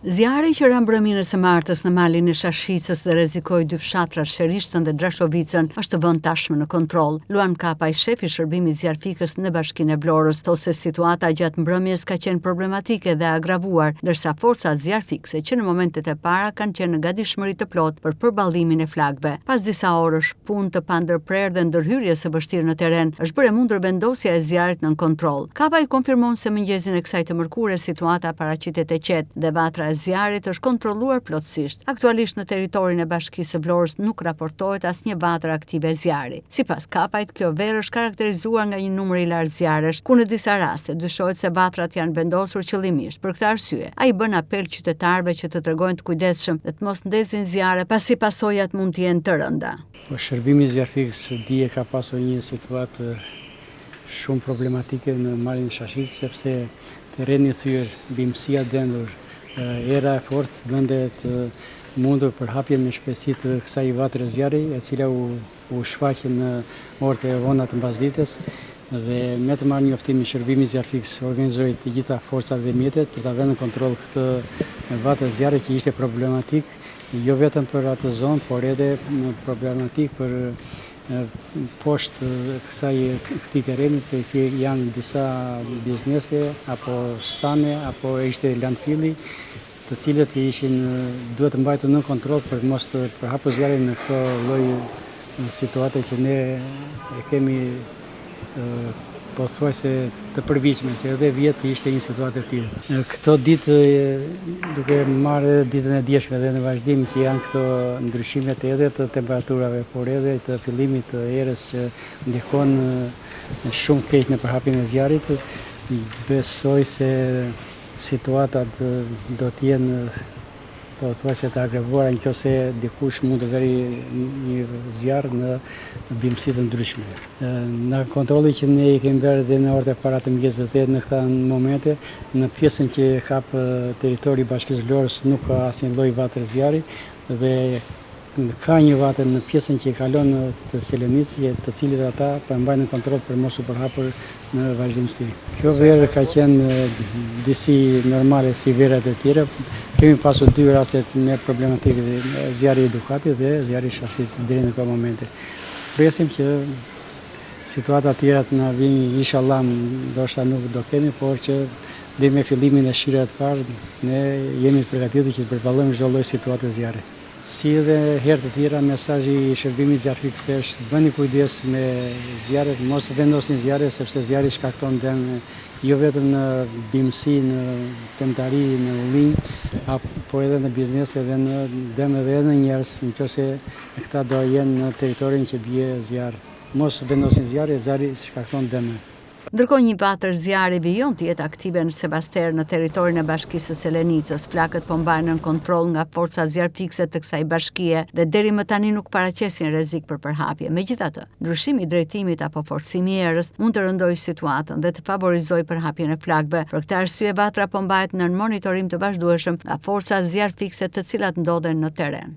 Zjarri që ra mbrëmjen e së martës në malin e Shashicës dhe rrezikoi dy fshatra, Sherishcën dhe Drashovicën, është vënë tashmë në kontroll. Luan Kapaj, shefi i shërbimit zjarfikës në Bashkinë e Vlorës, thotë se situata gjatë mbrëmjes ka qenë problematike dhe agravuar, ndërsa forcat zjarfikëse që në momentet e para kanë qenë në gatishmëri të plotë për përballimin e flakëve. Pas disa orësh punë të pandërprerë dhe ndërhyrjes së vështirë në terren, është bërë mundur vendosja e zjarrit nën kontroll. Kapaj konfirmon se mëngjesin e kësaj të mërkure situata paraqitet e qetë dhe vatra e zjarrit është kontrolluar plotësisht. Aktualisht në territorin e Bashkisë së Vlorës nuk raportohet asnjë vatër aktive zjarri. Sipas Kapajt, kjo verë është karakterizuar nga një numër i lartë zjarresh, ku në disa raste dyshohet se vatrat janë vendosur qëllimisht. Për këtë arsye, ai bën apel qytetarëve që të tregojnë të kujdesshëm dhe të mos ndezin zjarre pasi pasojat mund të jenë të rënda. Shërbimi zjarfikës dije ka pasur një situatë shumë problematike në malin e Shashicës, sepse terreni i thyer, bimësia dendur, era e fortë bëndet mundur për hapjen me shpejtësi të kësaj vatre zjarri, e cila u shfaqe në orët e vona të mbasdites, dhe me të marrë njoftimin shërbimi zjarfikës organizoi të gjitha forcat dhe mjetet për ta vënë në kontroll këtë vatrë zjarri që ishte problematik, jo vetëm për atë zonë, por edhe problematik për poshtë këtij terreni, se si janë disa biznese apo stane apo ishte landfilli, të cilët duhet të mbajtur në kontroll për mos të përhapur zjarrin në këtë lloj situate që ne e kemi pothuajse të përvitshme, se edhe vjet ishte një situatë e tillë. Këto ditë, duke marrë ditën e dieshme dhe në vazhdim që janë këto ndryshimet edhe të temperaturave, por edhe të fillimit të erës që ndikon shumë keq në përhapjen e zjarrit, besoj se situatat do të jenë pothuajse të agravuara nëse dikush mund të veri një zjarr në bimësi të ndryshme. Në kontrollin që ne i kemi bërë dhe në orët e para të mëngjesit dhe në këta momente, në pjesën që kap territori i Bashkisë së Vlorës nuk ka asnjë lloj vatre zjarri dhe ka një vatër në pjesën që i kalon të Selenicë, të cilët ata mbajnë në kontroll për mos u përhapur në vazhdimsi. Kjo verë ka qenë disi normale si verët e tjera. Kemi pasur dy rastet me problematikë, zjarri i Dukatit dhe zjarri i Shashicës deri në këto momente. Presim që situata të tjera të na vinë, inshallah, ndoshta nuk do kemi, por që deri me fillimin e shirave të parë ne jemi të përgatitur që të përballojmë çdo lloj situate zjarri. Si edhe herë të tjera, mesazhi i shërbimit zjarfikës është bëni kujdes me zjarret, mos vendosin zjarre, sepse zjarri shkakton dëm jo vetëm në bimësi, në pemtari, në ullinj, po edhe në biznes, edhe në dëm edhe në njerëz, nëse këta do jenë në territorin që bie zjarr. Mos vendosin zjarre, zjarri shkakton dëm. Ndërkohë një vatër zjarri vijon të jetë aktive në Sebaster në territorin e Bashkisë së Selenicës. Flakët po mbahen në kontroll nga forcat zjarfikëse të kësaj bashkie dhe deri më tani nuk paraqesin rrezik për përhapje. Megjithatë, ndryshimi i drejtimit apo forcimi i erës mund të rëndojë situatën dhe të favorizojë përhapjen e flakëve. Për këtë arsye vatra po mbahet në monitorim të vazhdueshëm nga forcat zjarfikëse të cilat ndodhen në terren.